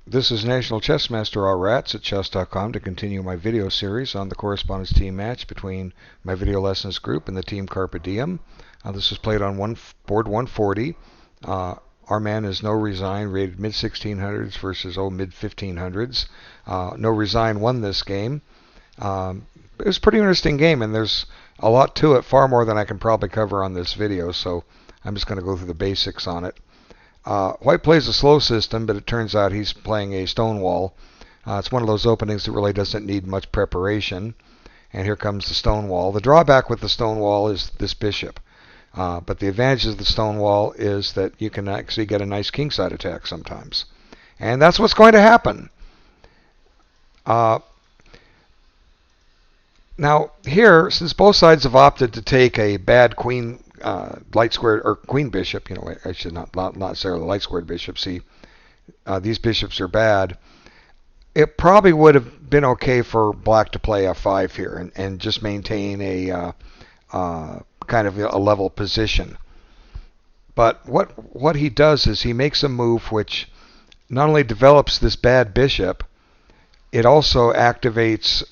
This is National Chess Master Rats at chess.com to continue my video series on the correspondence team match between my video lessons group and the team CARPE DIEM. This was played on board 140. Our man is noresign, rated mid-1600s versus mid-1500s. Noresign won this game. It was a pretty interesting game, and there's a lot to it, far more than I can probably cover on this video, so I'm just going to go through the basics on it. White plays a slow system, but it turns out he's playing a stonewall. It's one of those openings that really doesn't need much preparation. And here comes the stonewall. The drawback with the stonewall is this bishop. But the advantage of the stonewall is that you can actually get a nice kingside attack sometimes. And that's what's going to happen. Now here, since both sides have opted to take a bad queen light squared or queen bishop, I should not necessarily light squared bishop. See, these bishops are bad. It probably would have been okay for black to play f5 here and just maintain a kind of a level position. But what he does is he makes a move which not only develops this bad bishop, it also activates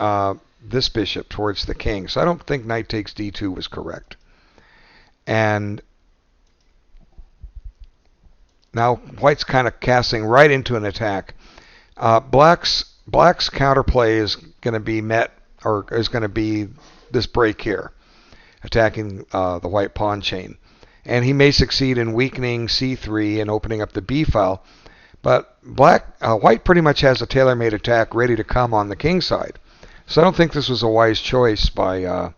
this bishop towards the king. So I don't think knight takes d2 was correct. And now white's kind of casting right into an attack. Black's counterplay is going to be met, or is going to be this break here, attacking the white pawn chain. And he may succeed in weakening c3 and opening up the b file. But white pretty much has a tailor-made attack ready to come on the king side. So I don't think this was a wise choice by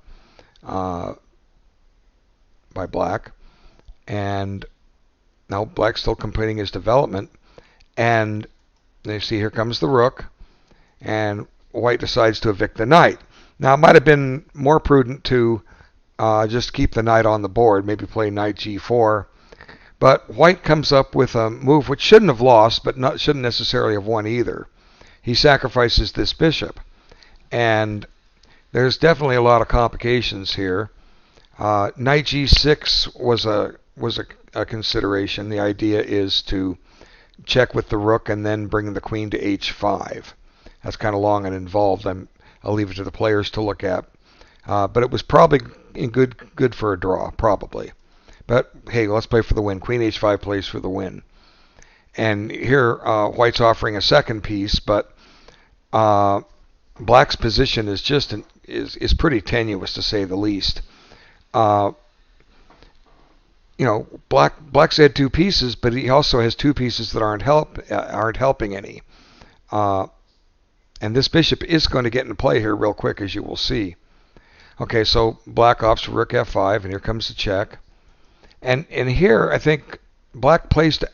black. And now black's still completing his development. And you see here comes the rook. And white decides to evict the knight. Now it might have been more prudent to just keep the knight on the board, maybe play knight g4. But white comes up with a move which shouldn't have lost, but shouldn't necessarily have won either. He sacrifices this bishop. And there's definitely a lot of complications here. Knight g6 was a consideration. The idea is to check with the rook and then bring the queen to h5. That's kind of long and involved. I'll leave it to the players to look at. But it was probably good for a draw, probably. But hey, let's play for the win. Queen h5 plays for the win. And here white's offering a second piece, but black's position is just is pretty tenuous, to say the least. Black's had two pieces, but he also has two pieces that aren't helping any. And this bishop is going to get in play here real quick, as you will see. Okay, so black opts for rook f5, and here comes the check. And here, I think white plays to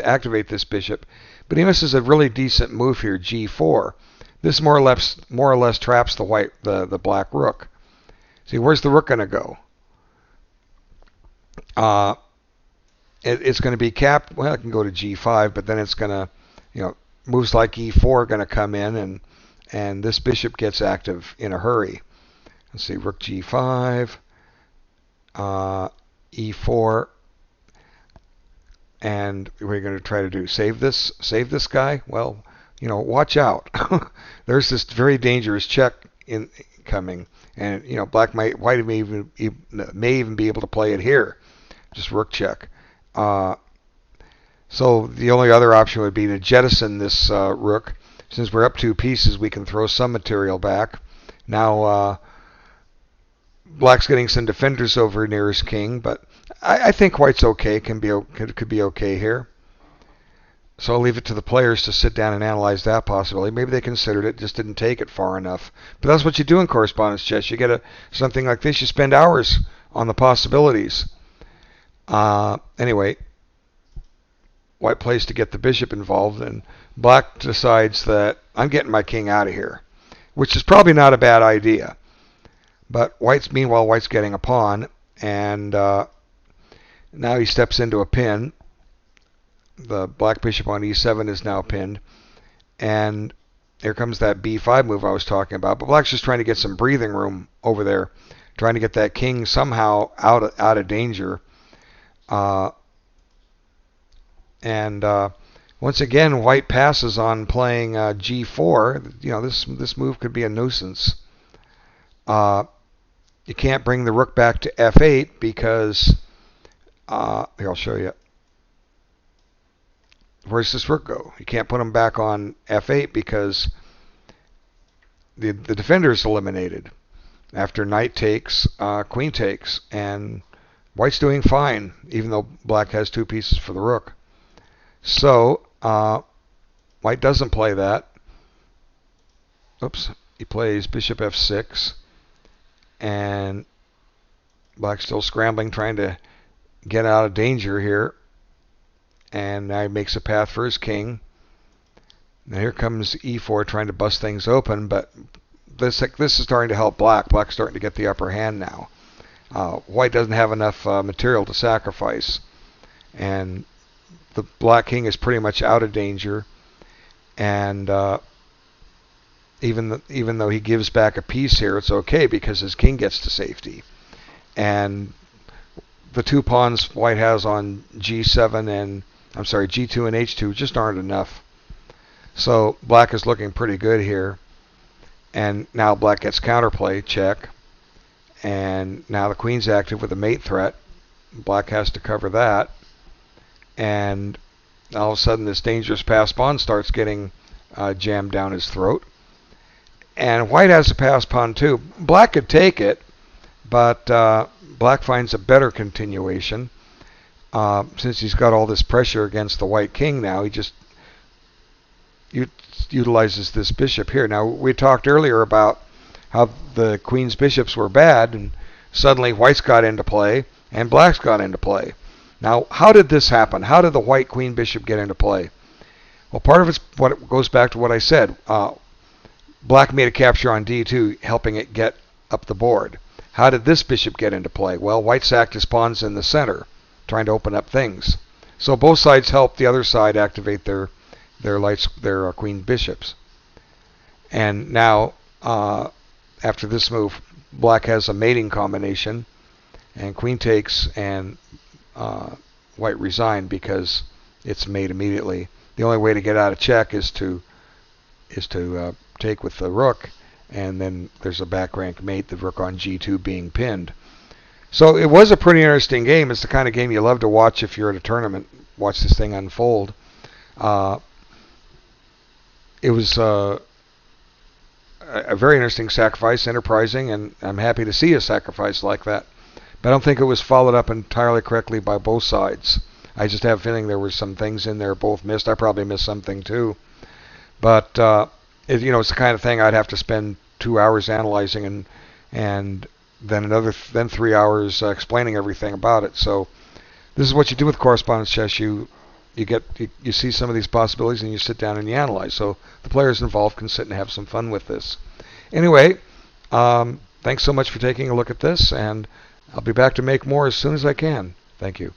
activate this bishop, but he misses a really decent move here, g4. This more or less traps the black rook. See, where's the rook going to go? It's going to be capped. Well, it can go to g5, but then it's going to, moves like e4 are going to come in, and this bishop gets active in a hurry. Let's see, rook g5, e4, and we're going to try to save this guy. Well, watch out. There's this very dangerous check coming, and white may even be able to play it here, just rook check. So the only other option would be to jettison this rook. Since we're up two pieces, we can throw some material back. Now black's getting some defenders over near his king, but I think white's okay. Could be okay here. So I'll leave it to the players to sit down and analyze that possibility. Maybe they considered it, just didn't take it far enough. But that's what you do in correspondence chess. You get something like this, you spend hours on the possibilities. Anyway, white plays to get the bishop involved, and black decides that I'm getting my king out of here, which is probably not a bad idea. But meanwhile, white's getting a pawn, and now he steps into a pin. The black bishop on e7 is now pinned, and here comes that b5 move I was talking about. But black's just trying to get some breathing room over there, trying to get that king somehow out of danger. And Once again, white passes on playing g4. This move could be a nuisance. You can't bring the rook back to f8 because here, I'll show you. Where's this rook go? You can't put him back on f8 because the defender is eliminated. After knight takes, queen takes, and white's doing fine, even though black has 2 pieces for the rook. So white doesn't play that. Oops, he plays bishop f6, and black's still scrambling, trying to get out of danger here. And now he makes a path for his king. Now here comes e4, trying to bust things open, but this is starting to help black. Black's starting to get the upper hand now. White doesn't have enough material to sacrifice, and the black king is pretty much out of danger. And even though he gives back a piece here, it's okay because his king gets to safety. And the 2 pawns white has on g7 and g2 and h2 just aren't enough. So black is looking pretty good here. And now black gets counterplay, check. And now the queen's active with a mate threat. Black has to cover that. And all of a sudden this dangerous passed pawn starts getting jammed down his throat. And white has a passed pawn too. Black could take it, but black finds a better continuation. Since he's got all this pressure against the white king now, he just utilizes this bishop here. Now, we talked earlier about how the queen's bishops were bad, and suddenly white's got into play, and black's got into play. Now, how did this happen? How did the white queen bishop get into play? Well, part of it goes back to what I said. Black made a capture on d2, helping it get up the board. How did this bishop get into play? Well, white sacked his pawns in the center, trying to open up things. So both sides helped the other side activate their queen bishops. And now, after this move, black has a mating combination, and queen takes, and white resigned because it's mate immediately. The only way to get out of check is to take with the rook, and then there's a back rank mate, the rook on g2 being pinned. So it was a pretty interesting game. It's the kind of game you love to watch if you're at a tournament. Watch this thing unfold. It was a very interesting sacrifice, enterprising, and I'm happy to see a sacrifice like that. But I don't think it was followed up entirely correctly by both sides. I just have a feeling there were some things in there both missed. I probably missed something too. But it's the kind of thing I'd have to spend 2 hours analyzing and then 3 hours explaining everything about it. So this is what you do with correspondence chess. You see some of these possibilities and you sit down and you analyze. So the players involved can sit and have some fun with this. Anyway, thanks so much for taking a look at this, and I'll be back to make more as soon as I can. Thank you.